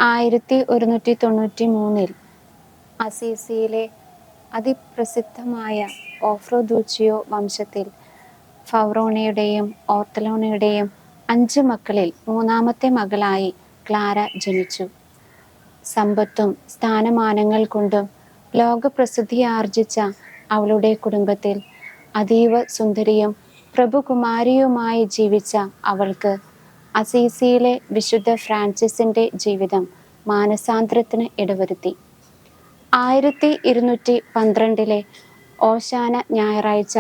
1193 അസീസിയിലെ അതിപ്രസിദ്ധമായ ഓഫ്രോദൂച്ചിയോ വംശത്തിൽ ഫവ്രോണയുടെയും ഓർത്തലോണയുടെയും 5 മക്കളിൽ 3-ാമത്തെ മകളായി ക്ലാര ജനിച്ചു. സമ്പത്തും സ്ഥാനമാനങ്ങൾ കൊണ്ടും ലോകപ്രസിദ്ധിയാർജിച്ച അവളുടെ കുടുംബത്തിൽ അതീവ സുന്ദരിയും പ്രഭുകുമാരിയുമായി ജീവിച്ച അവൾക്ക് അസീസിയിലെ വിശുദ്ധ ഫ്രാൻസിസിന്റെ ജീവിതം മാനസാന്തരത്തിന് ഇടവരുത്തി. 1212 ഓശാന ഞായറാഴ്ച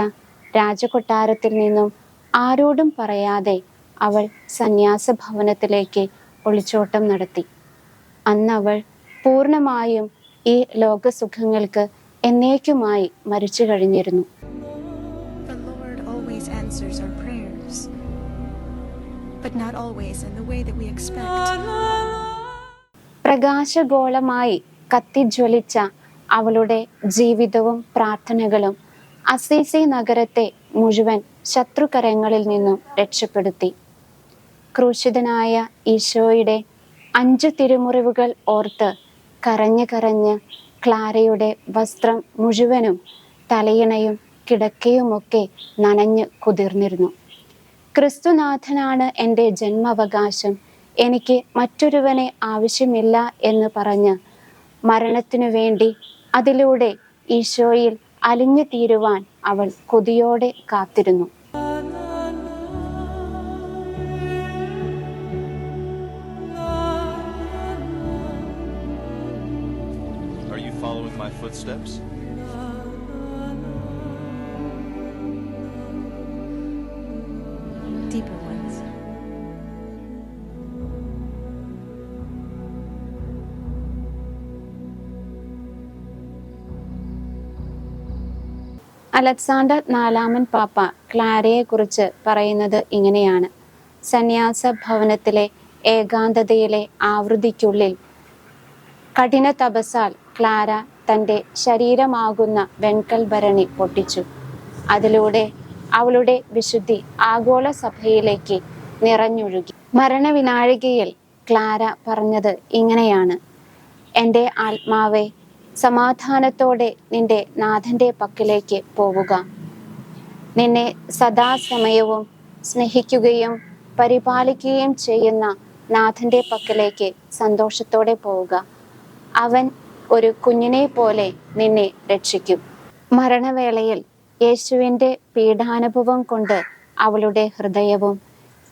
രാജകൊട്ടാരത്തിൽ നിന്നും ആരോടും പറയാതെ അവൾ സന്യാസ ഭവനത്തിലേക്ക് ഒളിച്ചോട്ടം നടത്തി. അന്നവൾ പൂർണ്ണമായും ഈ ലോകസുഖങ്ങൾക്ക് എന്നേക്കുമായി മരിച്ചു കഴിഞ്ഞിരുന്നു. പ്രകാശഗോളമായി കത്തിജ്വലിച്ച അവളുടെ ജീവിതവും പ്രാർത്ഥനകളും അസീസി നഗരത്തെ മുഴുവൻ ശത്രുകരങ്ങളിൽ നിന്നും രക്ഷപ്പെടുത്തി. ക്രൂശിതനായ ഈശോയുടെ 5 തിരുമുറിവുകൾ ഓർത്ത് കരഞ്ഞ് കരഞ്ഞ് ക്ലാരയുടെ വസ്ത്രം മുഴുവനും തലയിണയും കിടക്കയുമൊക്കെ നനഞ്ഞ് കുതിർന്നിരുന്നു. ക്രിസ്തുനാഥനാണ് എൻ്റെ ജന്മാവകാശം, എനിക്ക് മറ്റൊരുവനെ ആവശ്യമില്ല എന്ന് പറഞ്ഞ് മരണത്തിനു വേണ്ടി അതിലൂടെ ഈശോയിൽ അലിഞ്ഞു തീരുവാൻ അവൾ കൊതിയോടെ കാത്തിരുന്നു. Are you following my footsteps? Deeper ones. Alexander 4-ാമൻ പാപ്പ ക്ലാരയെക്കുറിച്ച് പറയുന്നത് ഇങ്ങനെയാണ്: സന്യാസ ഭവനത്തിലെ ഏകാന്തതയിലെ ആവൃത്തിക്കുള്ളിൽ കഠിന തപസ്സാൽ ക്ലാര തൻ്റെ ശരീരമാകുന്ന വെൺകൽ ഭരണി പൊട്ടിച്ചു. അതിലൂടെ അവളുടെ വിശുദ്ധി ആഗോള സഭയിലേക്ക് നിറഞ്ഞൊഴുകി. മരണവിനാഴികയിൽ ക്ലാര പറഞ്ഞത് ഇങ്ങനെയാണ്: എൻ്റെ ആത്മാവെ, സമാധാനത്തോടെ നിന്റെ നാഥൻ്റെ പക്കലേക്ക് പോവുക. നിന്നെ സദാസമയവും സ്നേഹിക്കുകയും പരിപാലിക്കുകയും ചെയ്യുന്ന നാഥൻ്റെ പക്കലേക്ക് സന്തോഷത്തോടെ പോവുക. അവൻ ഒരു കുഞ്ഞിനെ പോലെ നിന്നെ രക്ഷിക്കും. മരണവേളയിൽ യേശുവിൻ്റെ പീഡാനുഭവം കൊണ്ട് അവളുടെ ഹൃദയവും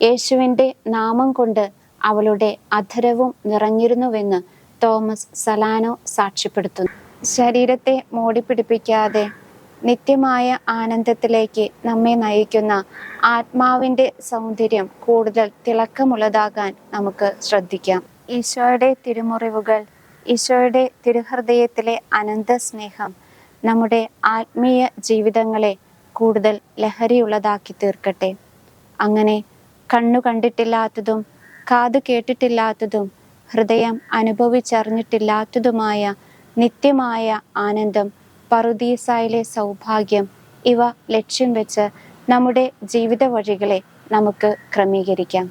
യേശുവിൻ്റെ നാമം കൊണ്ട് അവളുടെ അധരവും നിറഞ്ഞിരുന്നുവെന്ന് തോമസ് സലാനോ സാക്ഷ്യപ്പെടുത്തുന്നു. ശരീരത്തെ മോടിപ്പിടിപ്പിക്കാതെ നിത്യമായ ആനന്ദത്തിലേക്ക് നമ്മെ നയിക്കുന്ന ആത്മാവിൻ്റെ സൗന്ദര്യം കൂടുതൽ തിളക്കമുള്ളതാകാൻ നമുക്ക് ശ്രദ്ധിക്കാം. ഈശോയുടെ തിരുമുറിവുകൾ, ഈശോയുടെ തിരുഹൃദയത്തിലെ അനന്ത സ്നേഹം നമ്മുടെ ആത്മീയ ജീവിതങ്ങളെ കൂടുതൽ ലഹരിയുള്ളതാക്കി തീർക്കട്ടെ. അങ്ങനെ കണ്ണു കണ്ടിട്ടില്ലാത്തതും കാതു കേട്ടിട്ടില്ലാത്തതും ഹൃദയം അനുഭവിച്ചറിഞ്ഞിട്ടില്ലാത്തതുമായ നിത്യമായ ആനന്ദം, പറുദീസായിലെ സൗഭാഗ്യം, ഇവ ലക്ഷ്യം വെച്ച് നമ്മുടെ ജീവിത വഴികളെ നമുക്ക് ക്രമീകരിക്കാം.